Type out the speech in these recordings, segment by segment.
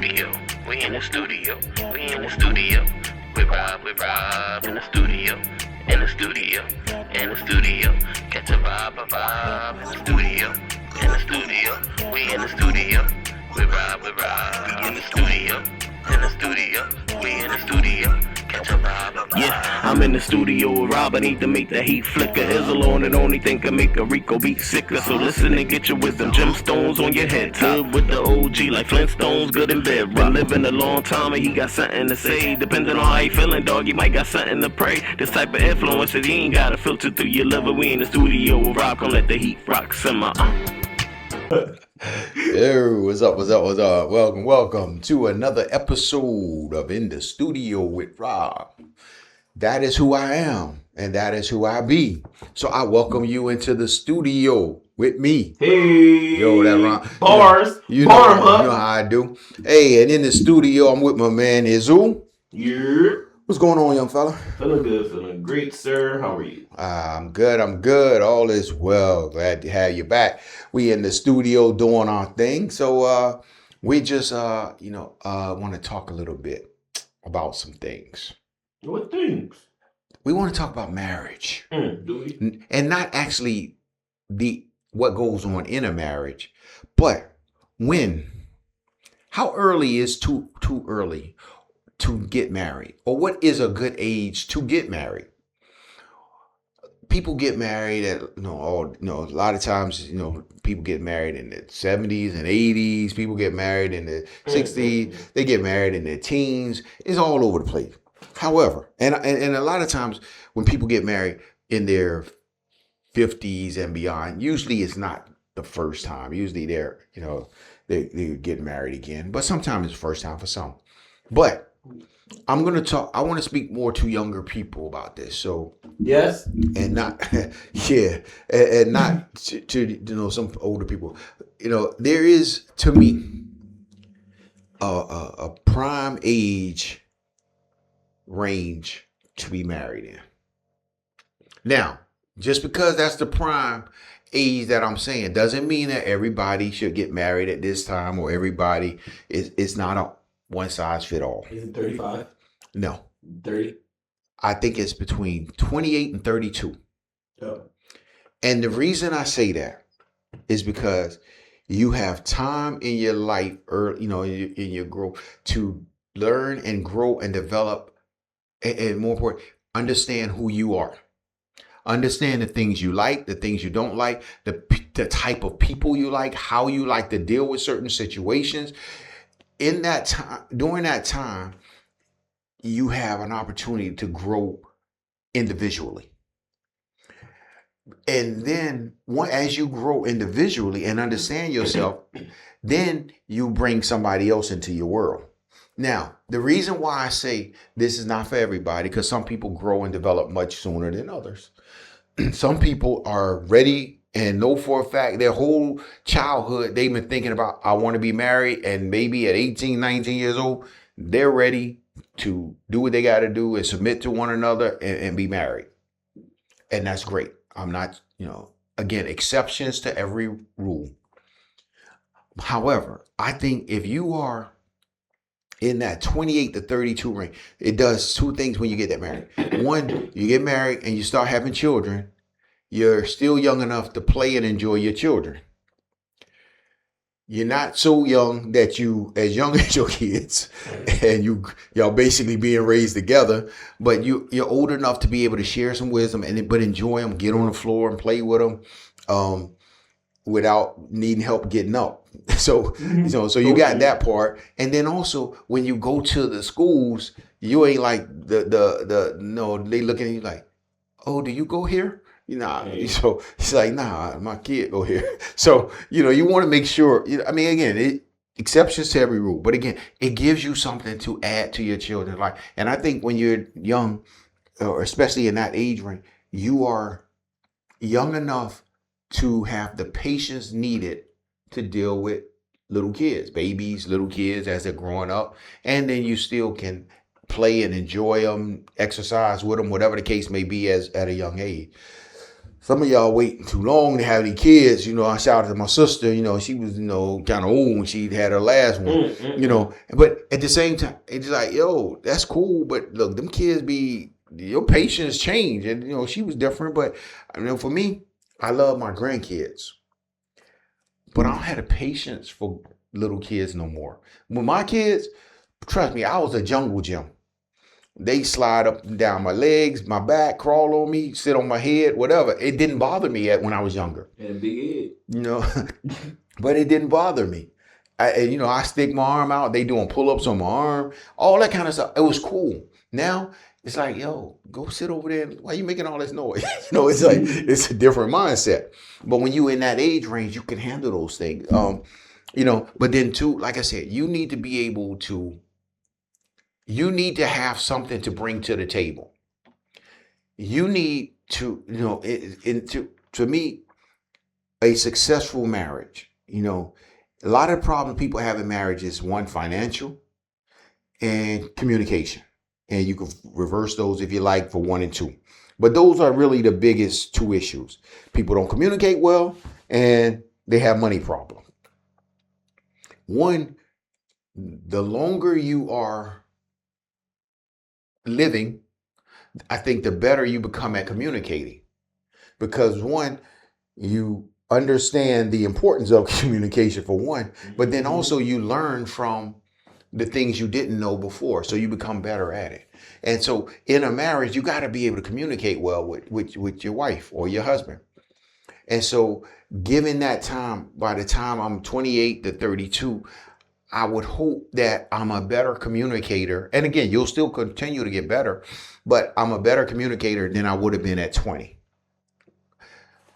studio. We in the studio. We in the studio. With Rob in the studio. In the studio. In the studio. Catch a vibe in the studio. In the studio. We in the studio. With Rob. We in the studio. In the studio. We in the studio. Yeah, I'm in the studio with Rob. I need to make the heat flicker. Is alone and only thing can make a Rico beat sicker. So listen and get your wisdom. Gemstones on your head. Good with the OG like Flintstones. Good in bed. Been living a long time and he got something to say. Depending on how you feeling, dog, you might got something to pray. This type of influence that you ain't gotta filter through your liver. We in the studio with Rob. Come let the heat rock simmer. Yo, what's up? Welcome to another episode of In the Studio with Rob. That is who I am, and that is who I be. So I welcome you into the studio with me. Hey, yo, that rhyme. Bars, you know how I do. Hey, and in the studio, I'm with my man Izu. Yeah. What's going on, young fella? Feeling good, feeling great, sir. How are you? I'm good. All is well. Glad to have you back. We in the studio doing our thing. So we just want to talk a little bit about some things. What things? We want to talk about marriage. Do we? And not actually what goes on in a marriage, but how early is too early to get married, or what is a good age to get married? People get married at a lot of times, people get married in the 70s and 80s. People get married in the 60s. They get married in their teens. It's all over the place. However, and a lot of times when people get married in their 50s and beyond, usually it's not the first time. Usually they get married again, but sometimes it's the first time for some. But I want to speak more to younger people about this. So yes, and not and not to some older people. There is, to me, a prime age range to be married in. Now, just because that's the prime age that I'm saying doesn't mean that everybody should get married at this time, or everybody it's not a one size fit all. Is it 35? No. 30? I think it's between 28 and 32. Oh. And the reason I say that is because you have time in your life, in your growth, to learn and grow and develop, and more important, understand who you are. Understand the things you like, the things you don't like, the type of people you like, how you like to deal with certain situations. In that time, during that time, you have an opportunity to grow individually. And then as you grow individually and understand yourself, then you bring somebody else into your world. Now, the reason why I say this is not for everybody, because some people grow and develop much sooner than others. Some people are ready and know for a fact their whole childhood, they've been thinking about, I want to be married. And maybe at 18, 19 years old, they're ready to do what they got to do and submit to one another and be married. And that's great. I'm not, again, exceptions to every rule. However, I think if you are in that 28 to 32 range, it does two things when you get that married. One, you get married and you start having children. You're still young enough to play and enjoy your children. You're not so young that you as young as your kids, and y'all basically being raised together, but you're old enough to be able to share some wisdom but enjoy them, get on the floor and play with them, without needing help getting up. So, so you got that part. And then also when you go to the schools, you ain't like they looking at you like, oh, do you go here? So it's like, nah, my kid go here. So, you want to make sure, again, exceptions to every rule, but again, it gives you something to add to your children's life. And I think when you're young, or especially in that age range, you are young enough to have the patience needed to deal with little kids as they're growing up. And then you still can play and enjoy them, exercise with them, whatever the case may be at a young age. some of y'all waiting too long to have any kids. You know, I shouted to my sister, you know, she was, you know, kind of old when she had her last one, you know, but at the same time, it's like, yo, that's cool. But look, them kids your patience change. And, you know, she was different. But, you know, for me, I love my grandkids. But I don't have the patience for little kids no more. When my kids, trust me, I was a jungle gym. They slide up and down my legs, my back, crawl on me, sit on my head, whatever. It didn't bother me when I was younger. And a big head. You know, but it didn't bother me. You know, I stick my arm out. They doing pull-ups on my arm, all that kind of stuff. It was cool. Now it's like, yo, go sit over there. Why are you making all this noise? You know, it's like it's a different mindset. But when you in that age range, you can handle those things. You know, but then too, like I said, you need to be able to. You need to have something to bring to the table. You need to, you know, to me, a successful marriage, you know, a lot of the problems people have in marriage is one, financial and communication. And you can reverse those if you like for 1 and 2. But those are really the biggest 2 issues. People don't communicate well and they have money problems. One, the longer you are living, I think the better you become at communicating, because one, you understand the importance of communication for one, but then also you learn from the things you didn't know before, so you become better at it. And so in a marriage, you got to be able to communicate well with your wife or your husband. And so given that time, by the time I'm 28 to 32, I would hope that I'm a better communicator. And again, you'll still continue to get better, but I'm a better communicator than I would have been at 20.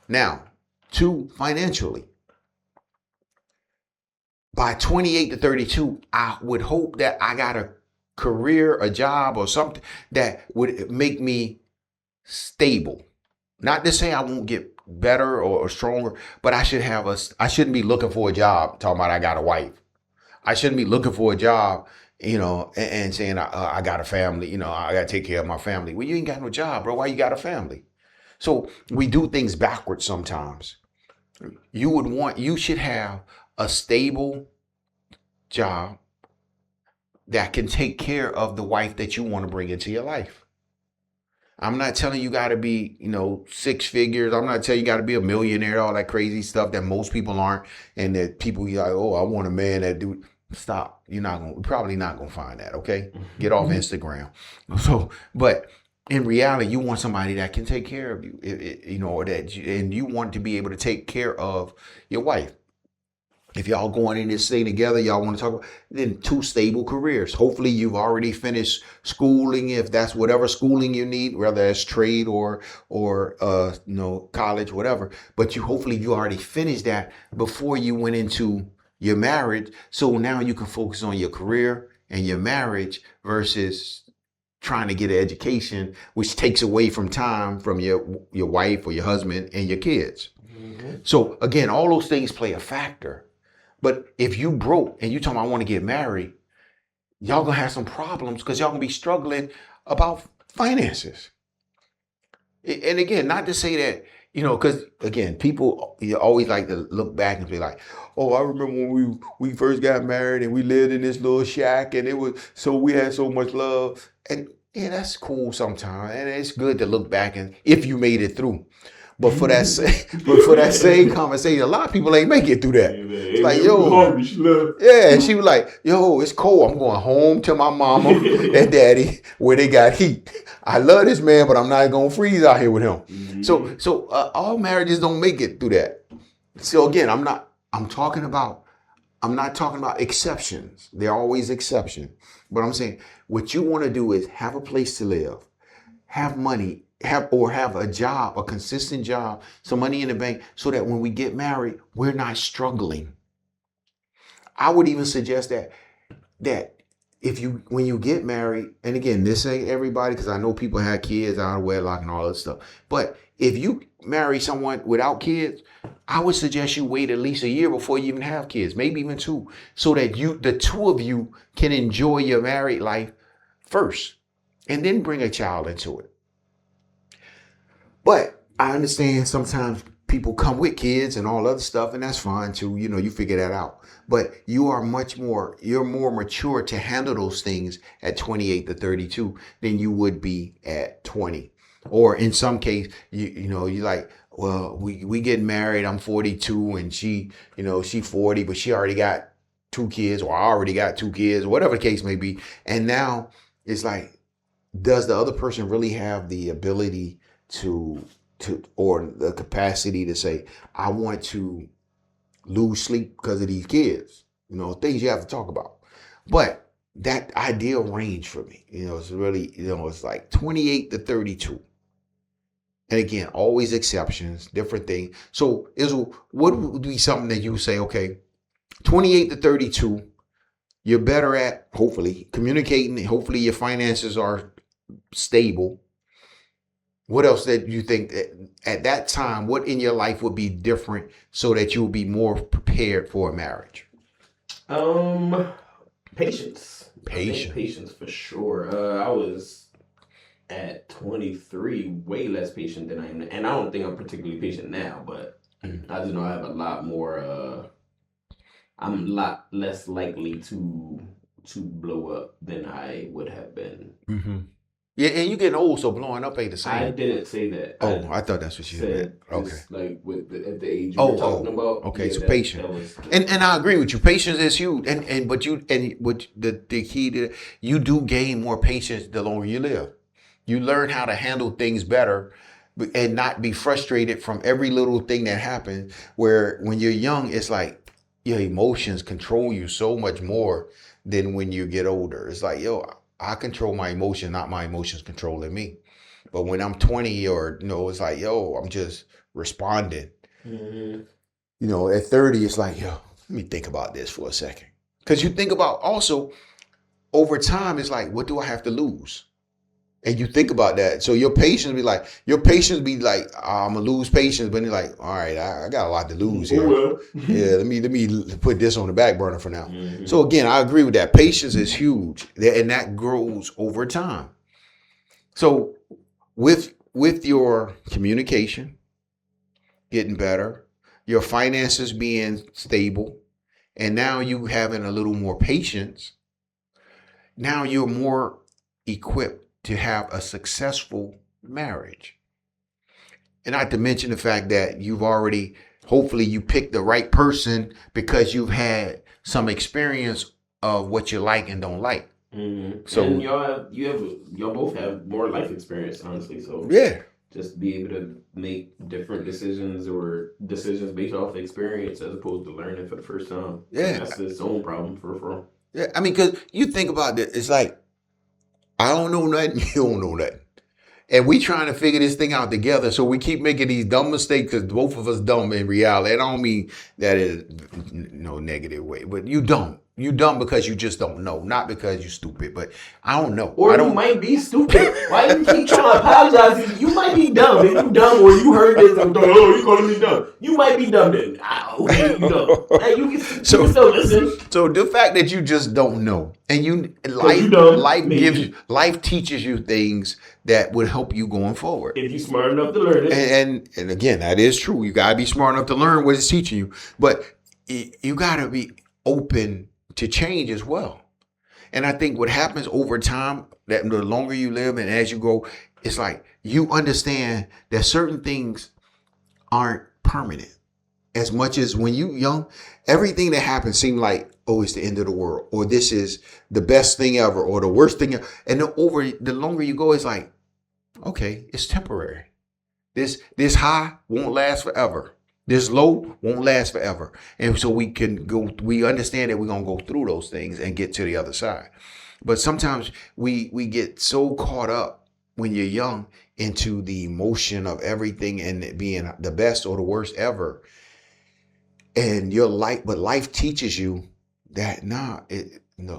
Now, 2, financially. By 28 to 32, I would hope that I got a career, a job, or something that would make me stable. Not to say I won't get better or stronger, but I shouldn't be looking for a job talking about I got a wife. I shouldn't be looking for a job, you know, and saying I got a family, you know, I got to take care of my family. Well, you ain't got no job, bro. Why you got a family? So we do things backwards sometimes. You should have a stable job that can take care of the wife that you want to bring into your life. I'm not telling you got to be, you know, 6 figures. I'm not telling you got to be a millionaire, all that crazy stuff that most people aren't. And that people be like, oh, I want a man that do. Stop. You're probably not going to find that. Okay. Get off Instagram. So, but in reality, you want somebody that can take care of you, you know, and you want to be able to take care of your wife. If y'all going in this thing together, y'all want to talk about then 2 stable careers. Hopefully you've already finished schooling, if that's whatever schooling you need, whether it's trade or you know, college, whatever. But hopefully you already finished that before you went into your marriage. So now you can focus on your career and your marriage versus trying to get an education, which takes away from time from your wife or your husband and your kids. Mm-hmm. So again, all those things play a factor. But if you broke and you talking, I want to get married, y'all gonna have some problems because y'all gonna be struggling about finances. And again, not to say that, you know, because again, people always like to look back and be like, oh, I remember when we first got married and we lived in this little shack and we had so much love. And yeah, that's cool sometimes. And it's good to look back and if you made it through. But for that same conversation, a lot of people ain't make it through that. It's like, yo, yeah. And she was like, yo, it's cold. I'm going home to my mama and daddy where they got heat. I love this man, but I'm not gonna freeze out here with him. Mm-hmm. So all marriages don't make it through that. So again, I'm not talking about exceptions. There are always exceptions. But I'm saying what you want to do is have a place to live, have money. Have a job, a consistent job, some money in the bank, so that when we get married, we're not struggling. I would even suggest that when you get married, and again, this ain't everybody, because I know people have kids out of wedlock and all that stuff. But if you marry someone without kids, I would suggest you wait at least a year before you even have kids, maybe even 2, so that the 2 of you can enjoy your married life first, and then bring a child into it. But I understand sometimes people come with kids and all other stuff, and that's fine too. You figure that out. But you're more mature to handle those things at 28 to 32 than you would be at 20. Or in some case, you're like, well, we get married. I'm 42 and she 40, but she already got 2 kids, or I already got 2 kids, whatever the case may be. And now it's like, does the other person really have the ability to or the capacity to say, I want to lose sleep because of these kids? Things you have to talk about. But that ideal range for me, it's really, it's like 28 to 32. And again, always exceptions, different things. So what would be something that you would say, okay, 28 to 32, you're better at, hopefully, communicating. Hopefully your finances are stable. What else that you think at that time, what in your life would be different so that you will be more prepared for a marriage? Patience. Patience. Patience for sure. I was at 23 way less patient than I am, and I don't think I'm particularly patient now, but I just know I have a lot more. I'm a lot less likely to blow up than I would have been. Mm-hmm. Yeah, and you getting old, so blowing up ain't the same. I didn't say that. I thought that's what you said. Okay. Like at the age you were talking about. Okay, yeah, so patient. And I agree with you. Patience is huge. But the key to you do gain more patience the longer you live. You learn how to handle things better and not be frustrated from every little thing that happens. Where when you're young, it's like your emotions control you so much more than when you get older. It's like, I control my emotion, not my emotions controlling me. But when I'm 20 or, it's like, I'm just responding. Mm-hmm. At 30, it's like, let me think about this for a second. Because you think about also over time, it's like, what do I have to lose? And you think about that. So your patience be like, I'm going to lose patience. But you're like, all right, I got a lot to lose here. Well. Yeah, let me put this on the back burner for now. Mm-hmm. So again, I agree with that. Patience is huge, and that grows over time. So with your communication getting better, your finances being stable, and now you having a little more patience, now you're more equipped to have a successful marriage. And not to mention the fact that hopefully you picked the right person because you've had some experience of what you like and don't like. Mm-hmm. So and y'all both have more life experience, honestly. So yeah, just be able to make different decisions or decisions based off experience as opposed to learning for the first time. Yeah, that's its own problem for. Yeah, I mean, because you think about it, it's like, I don't know nothing, you don't know nothing. And we trying to figure this thing out together. So we keep making these dumb mistakes because both of us dumb in reality. I don't mean that in no negative way, but you dumb. You dumb because you just don't know, not because you stupid. But I don't know. Or you might be stupid. Why you keep trying to apologize? You might be dumb. If you dumb or you heard this, you calling me dumb. You might be dumb then. Okay, you dumb. Hey, you can still listen. So the fact that you just don't know, and life teaches you things that would help you going forward. If you're smart enough to learn it. And again, that is true. You gotta be smart enough to learn what it's teaching you. But you gotta be open to change as well. And I think what happens over time, that the longer you live and as you go, it's like you understand that certain things aren't permanent. As much as when you young, everything that happens seemed like, it's the end of the world, or this is the best thing ever, or the worst thing. And the longer you go, it's like, okay, it's temporary. This high won't last forever. This low won't last forever. And so we understand that we're going to go through those things and get to the other side. But sometimes we get so caught up when you're young into the emotion of everything and it being the best or the worst ever. And but life teaches you that,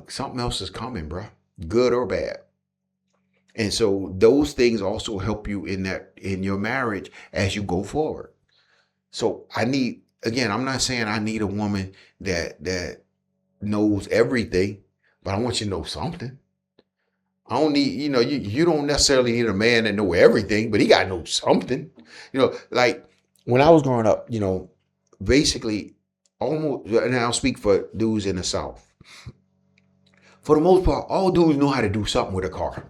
something else is coming, bro, good or bad. And so those things also help you in your marriage as you go forward. So I'm not saying I need a woman that knows everything, but I want you to know something. I don't need, you don't necessarily need a man that know everything, but he got to know something. Like when I was growing up, basically almost, and I'll speak for dudes in the South. For the most part, all dudes know how to do something with a car.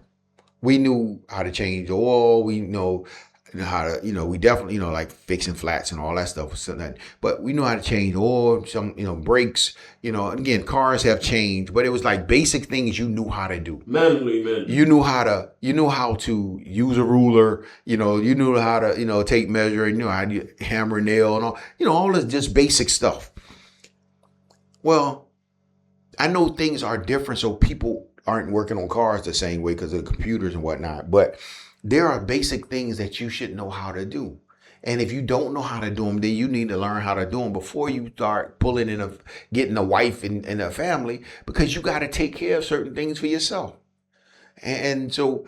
We knew how to change oil. We know how to, we definitely, like fixing flats and all that stuff. But we know how to change oil, some, brakes, again, cars have changed, but it was like basic things you knew how to do. Manually. You knew how to use a ruler, you knew how to, take measure, and how to hammer, nail, and all, all this just basic stuff. Well, I know things are different, so people aren't working on cars the same way because of the computers and whatnot, but there are basic things that you should know how to do. And if you don't know how to do them, then you need to learn how to do them before you start getting a wife and a family, because you got to take care of certain things for yourself. And so,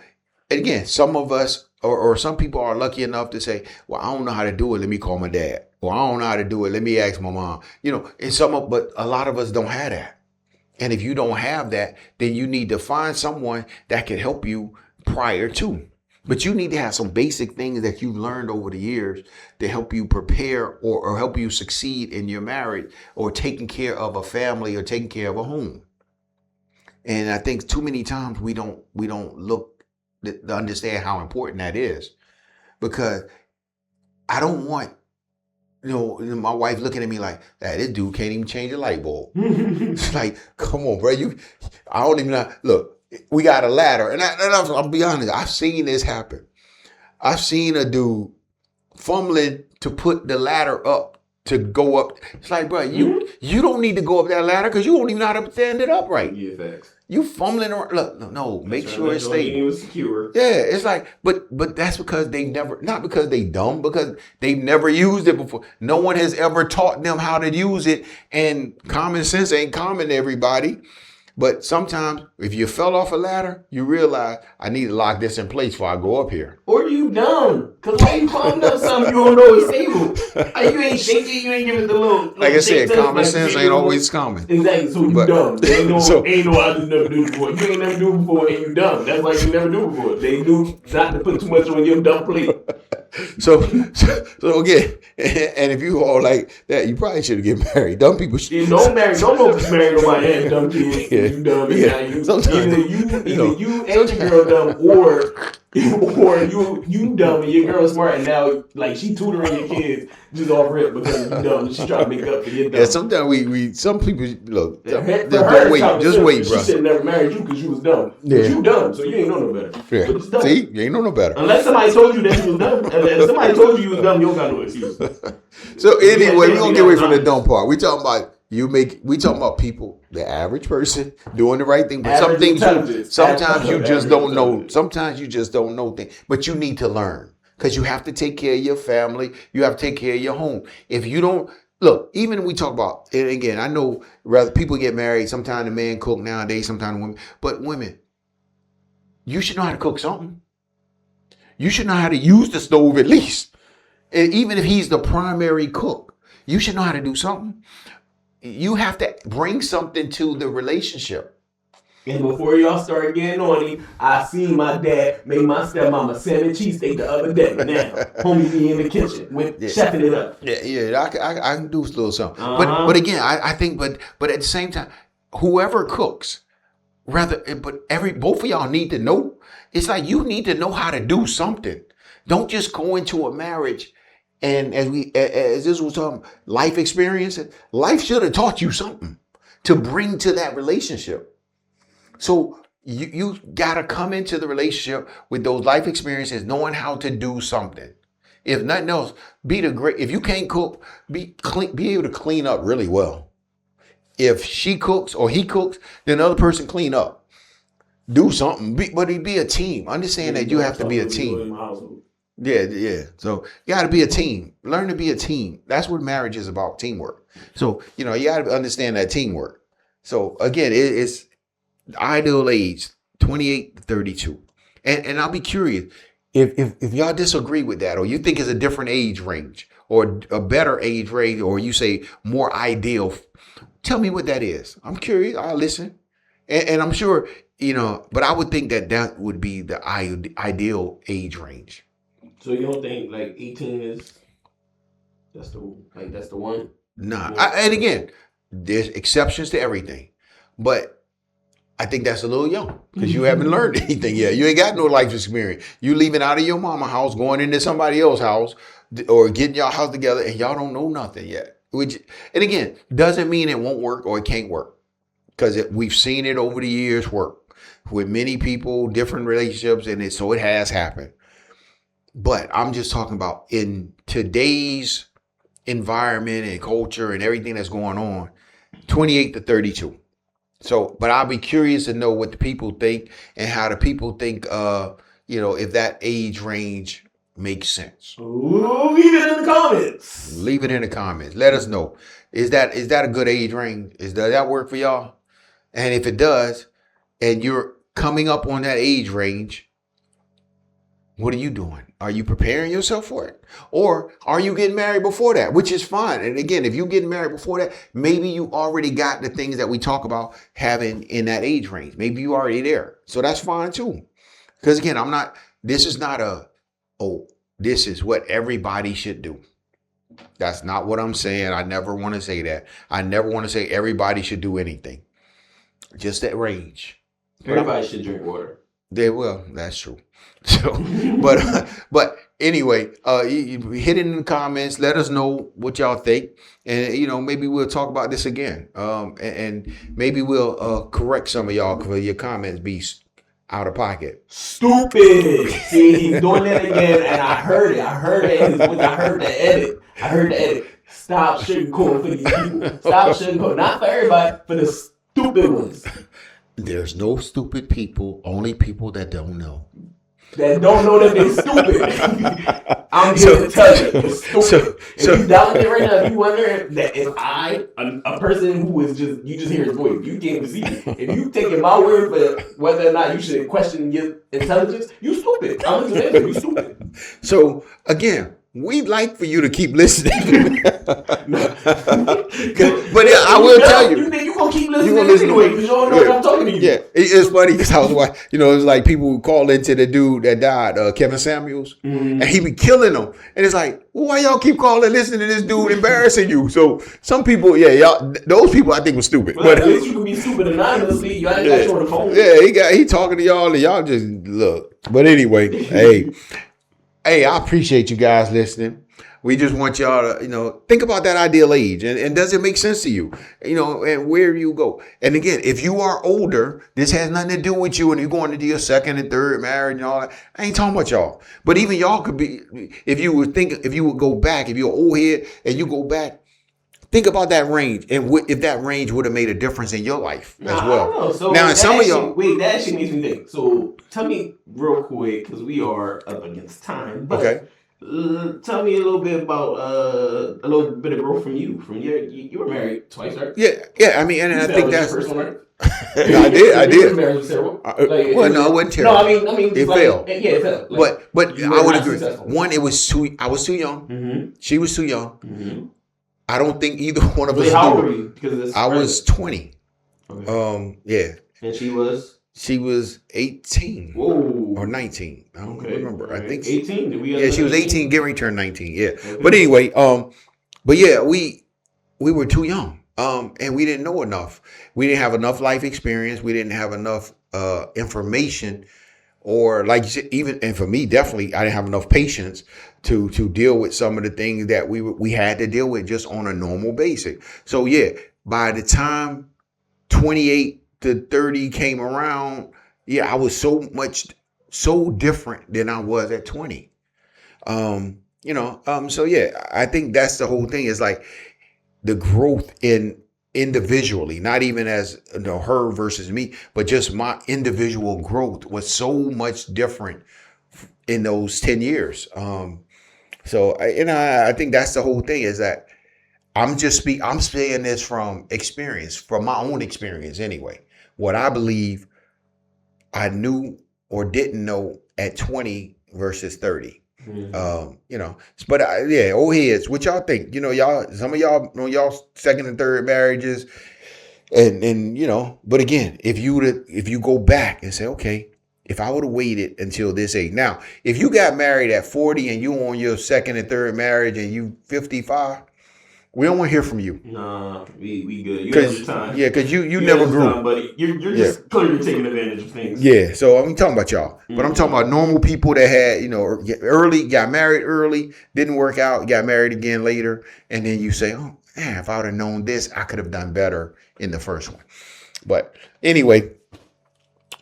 again, some of us or some people are lucky enough to say, well, I don't know how to do it. Let me call my dad. Or I don't know how to do it. Let me ask my mom. But a lot of us don't have that. And if you don't have that, then you need to find someone that can help you prior to. But you need to have some basic things that you've learned over the years to help you prepare or help you succeed in your marriage or taking care of a family or taking care of a home. And I think too many times we don't look to understand how important that is, because I don't want, my wife looking at me like, this dude can't even change a light bulb. It's like, come on, bro. I don't even know. Look, we got a ladder. And I'll be honest, I've seen this happen. I've seen a dude fumbling to put the ladder up, to go up. It's like, bro, you don't need to go up that ladder because you don't even know how to stand it up right. Yeah, facts. You fumbling around. Look, no, make sure it's stable. It was secure. Yeah, it's like, but that's because not because they dumb, because they've never used it before. No one has ever taught them how to use it, and common sense ain't common to everybody. But sometimes if you fell off a ladder, you realize I need to lock this in place before I go up here. Or you dumb. Because why you climbing up something you don't know is stable? You ain't shaking, you ain't giving the little like I said, common sense ain't always common. Exactly, so you dumb. Ain't no I just never do before. You ain't never do before and you dumb. That's why you never do before. They do not to put too much on your dumb plate. So again, and if you all like that, you probably should get married. Dumb people should. Don't marry nobody and dumb people. Yeah. You dumb. Yeah. Either you and your girl dumb, or you dumb and your girl smart, and now like she tutoring your kids just off rip because you dumb and she trying to make up for your dumb. Yeah, sometimes some people look. Just wait, bro. She should never married you because you was dumb. Yeah. But you dumb, so you ain't know no better. Yeah. See, you ain't know no better. Unless somebody told you that you was dumb. If somebody told you was dumb, you don't got no excuse. So anyway, we're gonna get away from the dumb part. We talking about people, the average person doing the right thing. But some things sometimes you just don't know. Sometimes you just don't know things. But you need to learn, because you have to take care of your family. You have to take care of your home. If you don't look, even when we talk about, and again, I know rather people get married. Sometimes the man cook nowadays, sometimes the women. But women, you should know how to cook something. You should know how to use the stove at least. And even if he's the primary cook, you should know how to do something. You have to bring something to the relationship. And before y'all start getting on him, I seen my dad make my stepmama salmon cheesesteak the other day. Now, homie be in the kitchen with chefing it up. Yeah, I can do a little something. But again, I think, but at the same time, whoever cooks, both of y'all need to know. It's like you need to know how to do something. Don't just go into a marriage. And as this was talking, life experiences, life should have taught you something to bring to that relationship. So you gotta come into the relationship with those life experiences, knowing how to do something. If nothing else, if you can't cook, be able to clean up really well. If she cooks or he cooks, then the other person clean up. Do something, but it be a team. Understand that you have to be a team. Yeah. So you got to be a team. Learn to be a team. That's what marriage is about, teamwork. So, you got to understand that teamwork. So again, it's ideal age, 28 to 32. And I'll be curious if y'all disagree with that, or you think it's a different age range or a better age range, or you say more ideal, tell me what that is. I'm curious. I'll listen. And I'm sure, but I would think that would be the ideal age range. So you don't think like 18 is that's the one? Nah, and again, there's exceptions to everything, but I think that's a little young because you haven't learned anything yet. You ain't got no life experience. You leaving out of your mama house, going into somebody else's house, or getting your house together, and y'all don't know nothing yet. And again, doesn't mean it won't work or it can't work, because we've seen it over the years work with many people, different relationships, and so it has happened. But I'm just talking about in today's environment and culture and everything that's going on, 28 to 32. So, but I'll be curious to know what the people think and how the people think, if that age range makes sense. Ooh, leave it in the comments. Leave it in the comments. Let us know. Is that a good age range? Does that work for y'all? And if it does, and you're coming up on that age range, what are you doing? Are you preparing yourself for it? Or are you getting married before that? Which is fine. And again, if you're getting married before that, maybe you already got the things that we talk about having in that age range. Maybe you already there. So that's fine too. Because again, this is what everybody should do. That's not what I'm saying. I never want to say that. I never want to say everybody should do anything. Just that range. Everybody should drink water. Well, that's true. So, but anyway, hit it in the comments. Let us know what y'all think, and maybe we'll talk about this again. And maybe we'll correct some of y'all because your comments be out of pocket. Stupid. See, he's doing that again, and I heard it. I heard the edit. Stop sugarcoating for these people. Stop sugarcoating. Not for everybody, for the stupid ones. There's no stupid people, only people that don't know. That don't know that they're stupid. I'm here to tell you, it's stupid. If you doubting it right now, if you wondering that if I, a person who is you just hear his voice, you can't see it. If you taking my word for whether or not you should question your intelligence, you stupid. I'm just saying, you stupid. So again, we'd like for you to keep listening. But I will tell you. You think you're going to keep listening anyway because you don't know what I'm talking to you. Yeah, it's funny because I was watching, it's like people who call into the dude that died, Kevin Samuels, and he be killing them. And it's like, well, why y'all keep calling, listening to this dude embarrassing you? So some people, y'all, those people I think were stupid. But at least you can be stupid anonymously. You ain't got you on the phone. Yeah, he talking to y'all and y'all just look. But anyway, Hey, I appreciate you guys listening. We just want y'all to, think about that ideal age and does it make sense to you, and where you go. And again, if you are older, this has nothing to do with you and you're going into your second and third marriage and all that. I ain't talking about y'all. But even y'all could be, if you would go back, if you're an old head and you go back, think about that range and if that range would have made a difference in your life as well. I don't know. So now, some of y'all. Wait, that actually makes me think. So tell me real quick, because we are up against time. But okay. Tell me a little bit about a little bit of growth from you. You were married twice, right? Yeah. I mean, and I think that's. First one, right? I did. Marriage was terrible. No, it wasn't terrible. No, I mean, it failed. Yeah, it failed. But I would agree. Successful. One, it was too. I was too young. Mm-hmm. She was too young. Mm-hmm. I don't think either one of us. How old were you? Because of this I was 20. Okay. Yeah. And she was. She was 18. Whoa. Or 19. I don't remember. Right. I think 18. She was 18, getting ready to turn 19. Yeah. Okay. But anyway, but yeah, we were too young. And we didn't know enough. We didn't have enough life experience. We didn't have enough information, or like you said, and for me, definitely, I didn't have enough patience to deal with some of the things that we had to deal with just on a normal basis. So yeah, by the time 28 to 30 came around, I was so different than I was at 20. So yeah, I think that's the whole thing, is like the growth in individually, not even as her versus me, but just my individual growth was so much different in those 10 years. So I think that's the whole thing, is that I'm saying this from experience, from my own experience anyway. What I believe I knew or didn't know at 20 versus 30. Mm-hmm. But old heads, what y'all think? Y'all, some of y'all on y'all second and third marriages, And you know, but again, if you go back and say, okay, if I would have waited until this age. Now, if you got married at 40 and you on your second and third marriage and you 55, we don't want to hear from you. Nah, we good. You have the time. Yeah, because you never grew. Time, buddy. You're just clearly taking advantage of things. Yeah, so I'm talking about y'all. But I'm talking about normal people that had, you know, got married early, didn't work out, got married again later. And then you say, oh, man, if I would have known this, I could have done better in the first one. But anyway,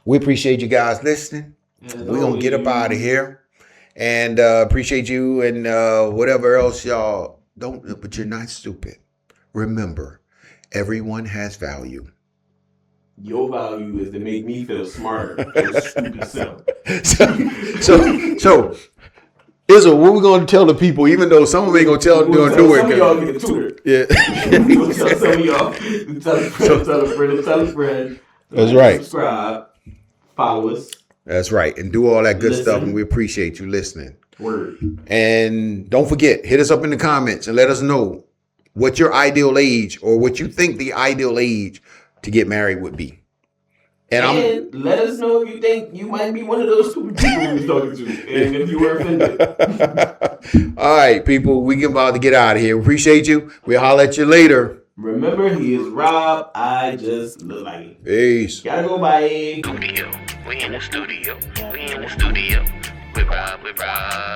we appreciate you guys listening. We're going to get up out of here. And appreciate you and whatever else y'all don't, but you're not stupid. Remember, everyone has value. Your value is to make me feel smart. Your stupid self. So, Izzo, what we going to tell the people, even though some of them ain't going to tell them to do it. Some of y'all get a tutor. Yeah. We'll tell some of y'all. Tell a friend. That's right. Subscribe. Follow us. That's right. And do all that good stuff. And we appreciate you listening. Word. And don't forget, hit us up in the comments and let us know what your ideal age or what you think the ideal age to get married would be. And let us know if you think you might be one of those stupid people we was talking to, and if you were offended. All right, people, we about to get out of here. We appreciate you. We'll holler at you later. Remember, he is Rob. I just look like him. Peace. Gotta go, bye. Studio. We in the studio. We in the studio. With Rob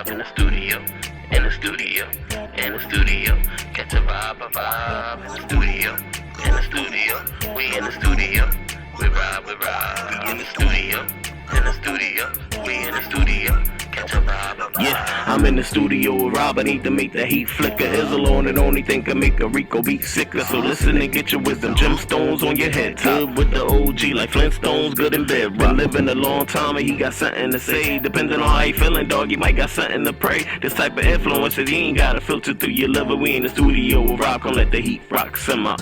in the studio. In the studio. In the studio. Catch a vibe in the studio. In the studio. We in the studio. With Rob, we in the studio, in the studio, we in the studio, catch a vibe. Yeah, I'm in the studio with Rob, I need to make the heat flicker. Is alone and only thing can make a Rico beat sicker. So listen and get your wisdom, gemstones on your head top. With the OG like Flintstones, good in bed. Been living a long time and he got something to say. Depending on how he feeling, dog, he might got something to pray. This type of influence, you ain't gotta filter through your liver. We in the studio with Rob, come let the heat rock simmer.